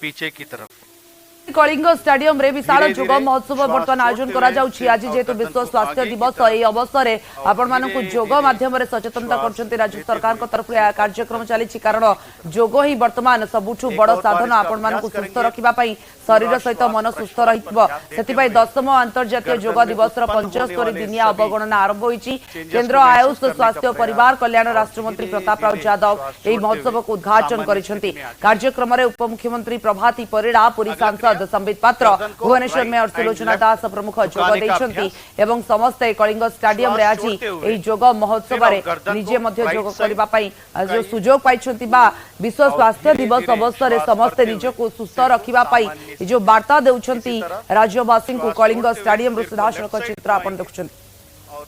पीछे की तरफ। कलिंग स्टाडियम रे विशाल जोग महोत्सव बर्तमान आयोजन करा जाउछि। आज जेतु विश्व स्वास्थ्य दिवस एई अवसर रे आपण मानकु जोग माध्यम रे सचेतनता करछन्ती राज्य सरकार को तरफ कार्यक्रम चली कारण जोग ही वर्तमान सबुठु बड़ साधन आपण मानकु सुस्थ रखिबा पई शरीर सहित मन सुस्थ रहिबो। सेति पई 10म अंतर्राष्ट्रीय जोग दिवस रो 75 दिनिया अवगणना आरंभ होईछि। केंद्र आयुष स्वास्थ्य और परिवार कल्याण राष्ट्र मंत्री प्रताप राव यादव एई महोत्सव को उद्घाटन करिसेंती। कार्यक्रम रे उपमुख्यमंत्री प्रभाती परिड़ा, पुरी सांसद संबित पात्र, भुवनेश्वर मेयर सुलोचना दास प्रमुख जोग देइछन्ती एवं समस्त कलिंग स्टाडियम रे आज एई जोग महोत्सव रे निजे मध्य जोग करबा पई जो सुजोग पाइछन्ती बा विश्व स्वास्थ्य दिवस अवसर रे समस्त निज को सुस्थ रखिबा पई जो वार्ता देउछन्ती राज्यवासी को कलिंग स्टाडियम रो सीधासलख चित्र आपण देखुछन्ती। और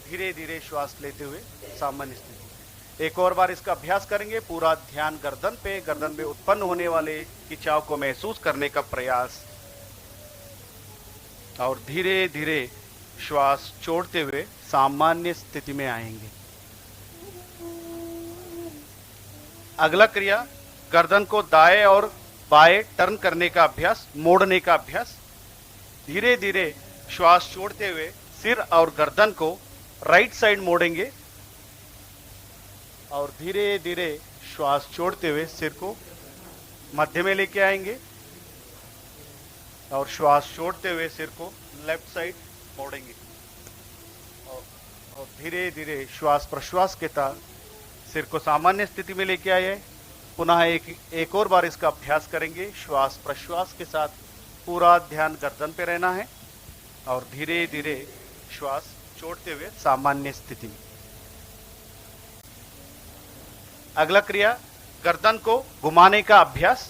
धीरे धीरे श्वास लेते हुए सामान्य स्थिति। एक और बार इसका अभ्यास करेंगे। पूरा ध्यान गर्दन पे, गर्दन में उत्पन्न होने वाले खिंचाव को महसूस करने का प्रयास और धीरे धीरे श्वास छोड़ते हुए सामान्य स्थिति में आएंगे। अगला क्रिया गर्दन को दाएं और बाएं टर्न करने का अभ्यास, मोड़ने का अभ्यास। धीरे धीरे श्वास छोड़ते हुए सिर और गर्दन को राइट साइड मोड़ेंगे और धीरे धीरे श्वास छोड़ते हुए सिर को मध्य में लेके आएंगे और श्वास छोड़ते हुए सिर को लेफ्ट साइड मोड़ेंगे और धीरे धीरे श्वास प्रश्वास के साथ सिर को सामान्य स्थिति में लेके आए। पुनः एक और बार इसका अभ्यास करेंगे। श्वास प्रश्वास के साथ पूरा ध्यान गर्दन पे रहना है और धीरे धीरे श्वास छोड़ते हुए सामान्य स्थिति में। अगला क्रिया गर्दन को घुमाने का अभ्यास।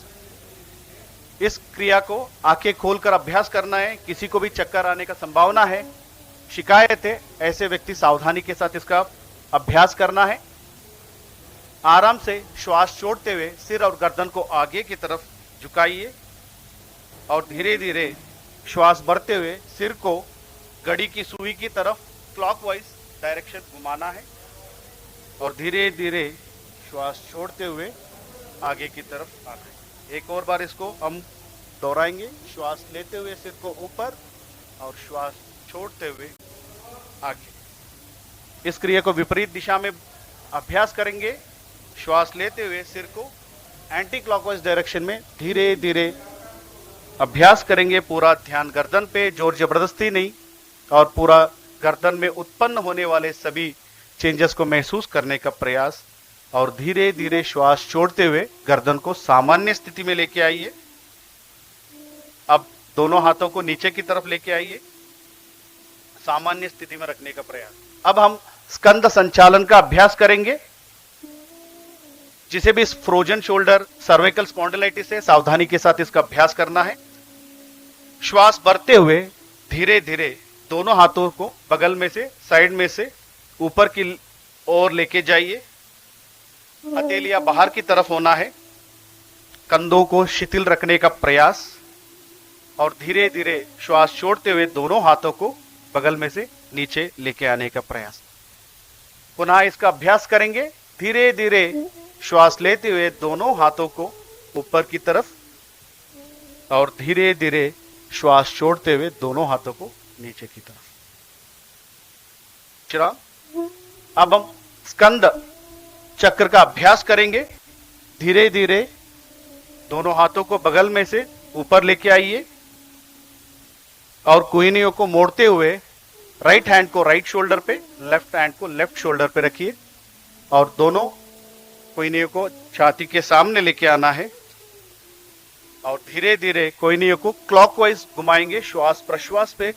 इस क्रिया को आंखें खोलकर अभ्यास करना है। किसी को भी चक्कर आने का संभावना है, शिकायत है, ऐसे व्यक्ति सावधानी के साथ इसका अभ्यास करना है। आराम से श्वास छोड़ते हुए सिर और गर्दन को आगे की तरफ झुकाइए और धीरे धीरे श्वास भरते हुए सिर को घड़ी की सुई की तरफ क्लॉकवाइज डायरेक्शन घुमाना है और धीरे धीरे श्वास छोड़ते हुए आगे की तरफ आना है। एक और बार इसको हम दोहराएंगे। श्वास लेते हुए सिर को ऊपर और श्वास छोड़ते हुए आगे। इस क्रिया को विपरीत दिशा में अभ्यास करेंगे। श्वास लेते हुए सिर को एंटी क्लॉकवाइज डायरेक्शन में धीरे धीरे अभ्यास करेंगे। पूरा ध्यान गर्दन पे, जोर जबरदस्ती नहीं, और पूरा गर्दन में उत्पन्न होने वाले सभी चेंजेस को महसूस करने का प्रयास और धीरे धीरे श्वास छोड़ते हुए गर्दन को सामान्य स्थिति में लेके आइए। अब दोनों हाथों को नीचे की तरफ लेके आइए, सामान्य स्थिति में रखने का प्रयास। अब हम स्कंद संचालन का अभ्यास करेंगे। जिसे भी फ्रोजन शोल्डर, सर्विकल स्पॉन्डिलाइटिस है, सावधानी के साथ इसका अभ्यास करना है। श्वास भरते हुए धीरे धीरे दोनों हाथों को बगल में से, साइड में से ऊपर की ओर लेके जाइए। हथेलियां बाहर की तरफ होना है। कंधों को शिथिल रखने का प्रयास और धीरे धीरे श्वास छोड़ते हुए दोनों हाथों को बगल में से नीचे लेके आने का प्रयास। पुनः इसका अभ्यास करेंगे। धीरे धीरे श्वास लेते हुए दोनों हाथों को ऊपर की तरफ और धीरे धीरे श्वास छोड़ते हुए दोनों हाथों को नीचे की तरफ। चला, अब हम स्कंद चक्र का अभ्यास करेंगे। धीरे धीरे दोनों हाथों को बगल में से ऊपर लेके आइए और कुहनियों को मोड़ते हुए राइट हैंड को राइट शोल्डर पे, लेफ्ट हैंड को लेफ्ट शोल्डर पे रखिए और दोनों कुहनियों को छाती के सामने लेके आना है और धीरे धीरे कुहनियों को क्लॉकवाइज घुमाएंगे। श्वास प्रश्वास पे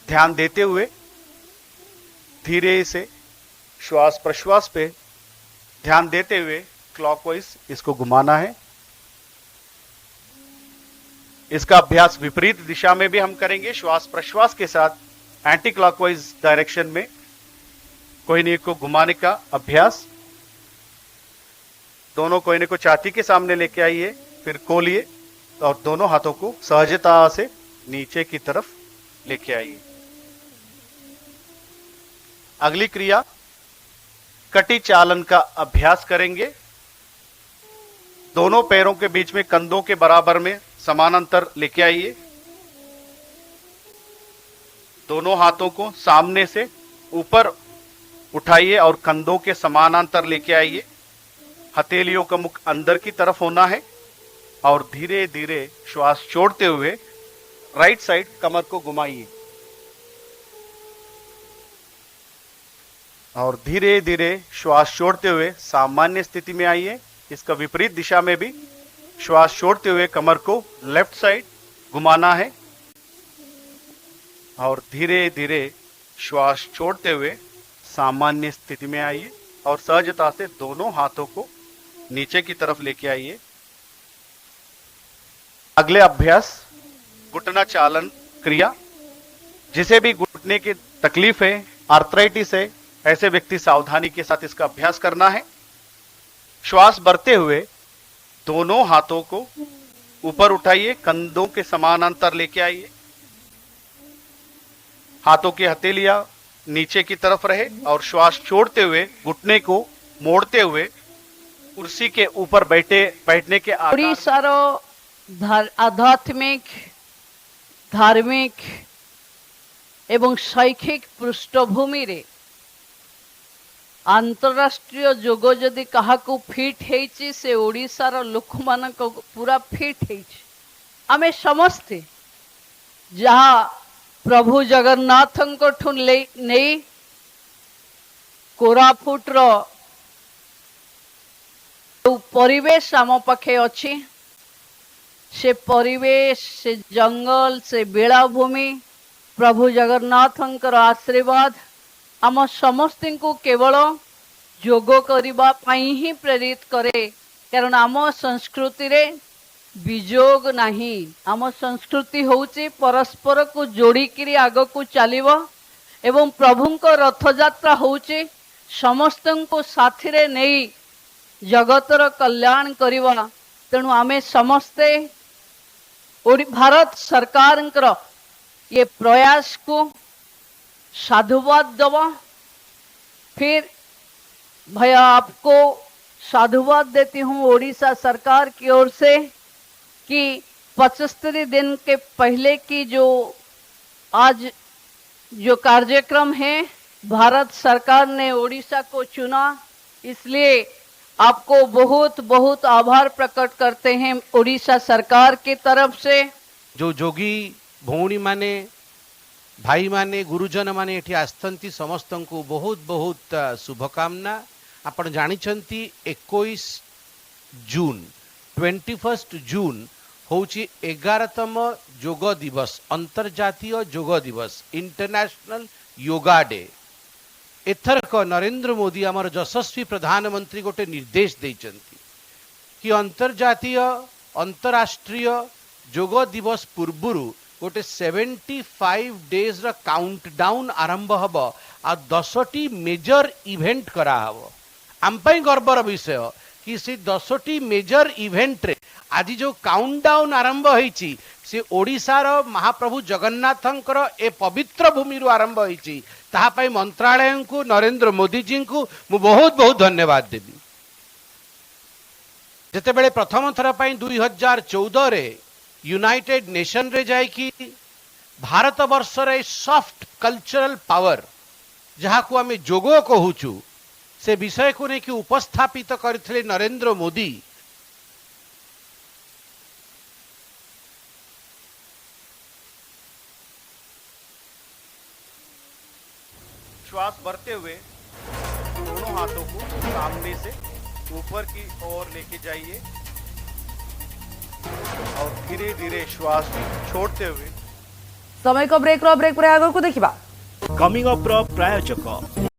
ध्यान देते हुए धीरे से श्वास प्रश्वास पे ध्यान देते हुए क्लॉकवाइज इसको घुमाना है। इसका अभ्यास विपरीत दिशा में भी हम करेंगे। श्वास प्रश्वास के साथ एंटी क्लॉकवाइज डायरेक्शन में कोहनी को घुमाने का अभ्यास। दोनों कोहनी को छाती के सामने लेके आइए, फिर खोलिए और दोनों हाथों को सहजता से नीचे की तरफ लेके आइए। अगली क्रिया कटी चालन का अभ्यास करेंगे। दोनों पैरों के बीच में कंधों के बराबर में समानांतर लेके आइए। दोनों हाथों को सामने से ऊपर उठाइए और कंधों के समानांतर लेके आइए। हथेलियों का मुख अंदर की तरफ होना है और धीरे धीरे श्वास छोड़ते हुए राइट साइड कमर को घुमाइए और धीरे धीरे श्वास छोड़ते हुए सामान्य स्थिति में आइए। इसका विपरीत दिशा में भी श्वास छोड़ते हुए कमर को लेफ्ट साइड घुमाना है और धीरे धीरे श्वास छोड़ते हुए सामान्य स्थिति में आइए और सहजता से दोनों हाथों को नीचे की तरफ लेके आइए। अगले अभ्यास घुटना चालन क्रिया। जिसे भी घुटने की तकलीफ है, आर्थराइटिस है, ऐसे व्यक्ति सावधानी के साथ इसका अभ्यास करना है। श्वास भरते हुए दोनों हाथों को ऊपर उठाइए, कंधों के समानांतर लेके आइए। हाथों की हथेलियां नीचे की तरफ रहे और श्वास छोड़ते हुए घुटने को मोड़ते हुए कुर्सी के ऊपर बैठने के ओडिशार आध्यात्मिक, धार्मिक एवं शैक्षिक पृष्ठभूमि रे अंतरराष्ट्रीय जोग जदि काहाकू फिट हेची से ओडिशार लोक मान को पूरा फिट हेची। आमे समस्ते जहाँ प्रभु जगन्नाथ को नहीं कोरापुट रो परिवेश आम पाखे अच्छी से परिवेश, से जंगल, से बेलाभूमि प्रभु जगन्नाथ आशीर्वाद आम समस्त को केवल जोग करबा पाई ही प्रेरित करे। कारण आम संस्कृति रे विजोग नहीं। आम संस्कृति होउची परस्पर को जोड़िकी आग को चलिबो एवं प्रभु को रथयात्रा होउची समस्त को साथी रे नहीं जगतर कल्याण करवा। तेणु आमे समस्ते भारत सरकार ये प्रयास को साधुवाद दवा। फिर भैया आपको साधुवाद देती हूँ ओडिशा सरकार की ओर से कि 75 दिन के पहले की जो आज जो कार्यक्रम है भारत सरकार ने ओडिशा को चुना, इसलिए आपको बहुत बहुत आभार प्रकट करते हैं ओडिशा सरकार की तरफ से। जो जोगी भौणी माने, भाई माने, गुरुजन माने एठी आस्तंती समस्त को बहुत बहुत शुभकामना। आपण जानिछंती 21 जून 21 जून होची 11तम योग दिवस, अंतर्जातीय योग दिवस, international yoga day. एथरक Narendra Modi आमर यशस्वी प्रधानमंत्री गोटे निर्देश देइचंती कि अंतर्जातीय अंतरराष्ट्रीय योग दिवस पूर्वरु गोटे 75 डेज रा काउंटडाउन आरंभ हब आ 10टी मेजर इवेंट करा हब। आम पई गर्वर विषय कि से 10टी मेजर इवेंट रे आज जो काउंटडाउन आरंभ होईची से ओडिशार महाप्रभु जगन्नाथंकर ए पवित्र भूमि रु आरंभ होईची। ताहा पई मंत्रालय को, नरेंद्र मोदी जी को मु बहुत बहुत धन्यवाद देबी। जेते बेले प्रथम थर पई 2014 रे यूनाइटेड नेशन रे जाय कि भारत वर्ष रे सॉफ्ट कल्चरल पावर जहा को आमे जोगो कहूचु से विषय को लेकिन उपस्थापित करथिले नरेंद्र मोदी। श्वास भरते हुए दोनों हाथों को सामने से ऊपर की ओर लेके जाइए और धीरे धीरे श्वास छोड़ते हुए समय को ब्रेक रो ब्रेक पर आगे को देखिबा। कमिंग अप रो प्रायोजक